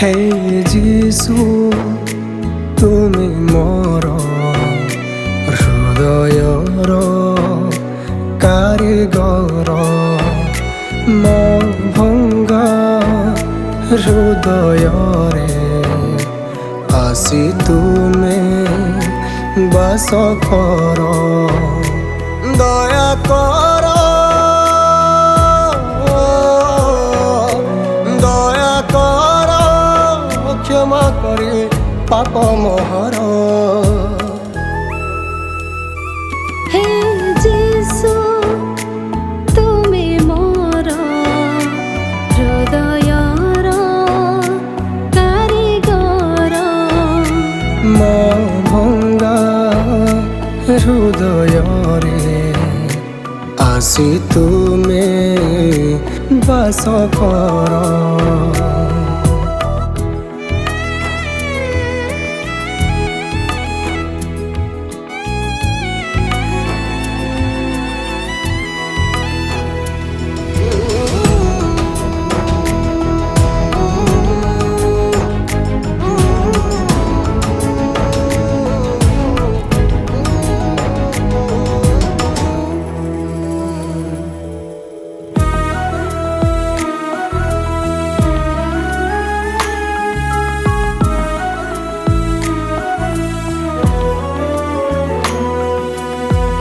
हे जीशु तुमी मोर हृदयर कारिगर मो भंगा हृदय आसी तुमे बास कर दया कर दया कर क्षमा करे पाप मोहर हे जीशु तुमे मोर हृदयर कारिगर मो भंगा हृदय आसी तुमे बास कर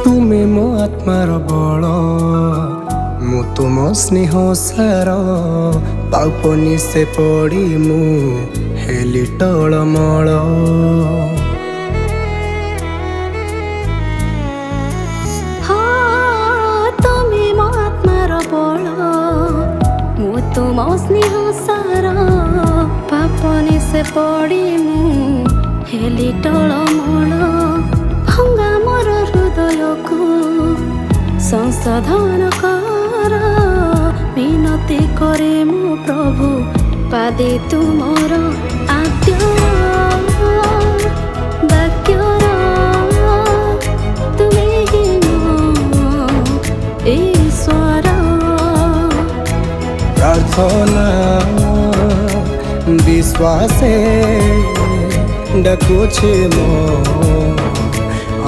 तुमे मो आत्मार बल मु तुम स्नेह सार पापनी से पड़ी मु हेली टलमल तुमे मो आत्मार बल मु तुम स्नेह सार पापने से पड़ी मु हेली टलमल भंगा मोर हृदय को संशोधन कर विनती करे मो प्रभु पादे तुमर आद्य वाक्यर तुमे ही मो ईश्वर प्रार्थना विश्वासे डाकुछे मो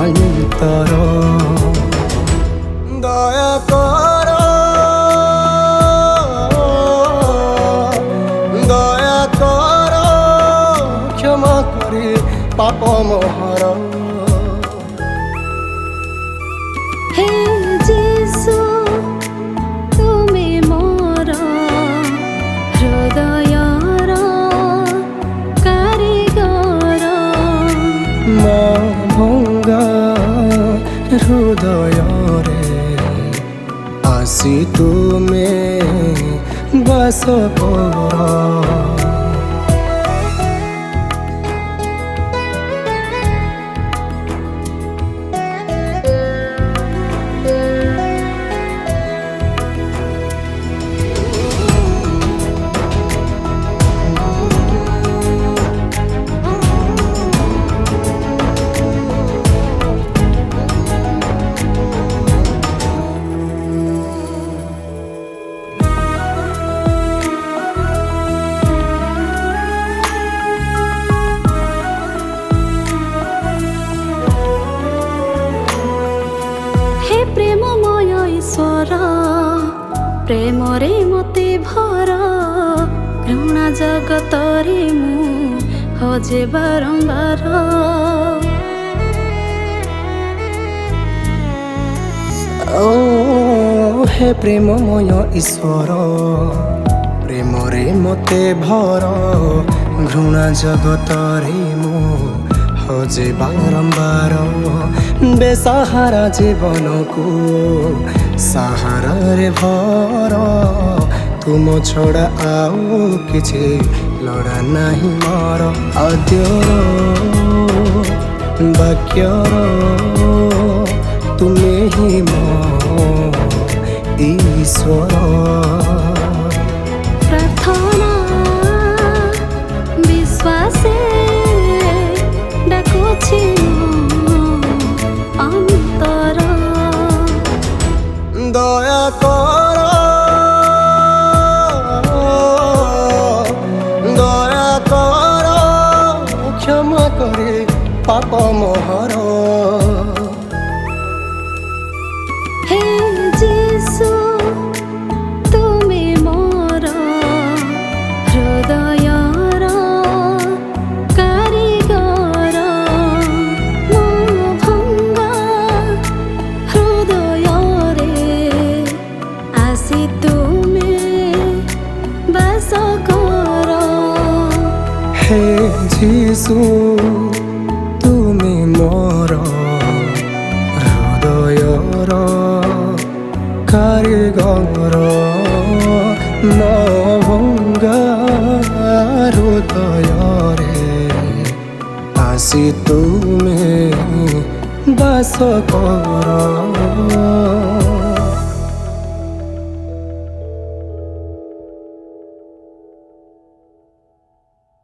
अंतर दया कर दया कर क्षमा करे पाप मोहर हे जीशु तुमे मोर हृदयर कारिगर मो भंगा हृदय आसी तुमे बास कर प्रेम रे मते भर घृणा जगत रे मु हजे बारंबार ओ हे प्रेममय ईश्वर प्रेम रे मते भर घृणा जगत रे मु हजे बारंबार बेसहारा जीवन को सहारा रे भर तुम छड़ा आउ किछि लड़ा नहीं मोर आद्य वाक्यर तुमे ही मो ईश्वर प्रार्थना विश्वासे डाकुछि अंतर दया कर दया ପାପ ମୋହର। ହେ ଯୀଶୁ ତୁମେ ମୋର ହୃଦୟର କାରିଗର, ମୋ ଭଙ୍ଗା ହୃଦୟରେ ଆସି ତୁମେ ବାସ କର। ହେ ଯୀଶୁ ତୁମେ ମୋର ହୃଦୟର କାରିଗର, ମୋ ଭଙ୍ଗା ହୃଦୟରେ ଆସି ତୁମେ ବାସ କର।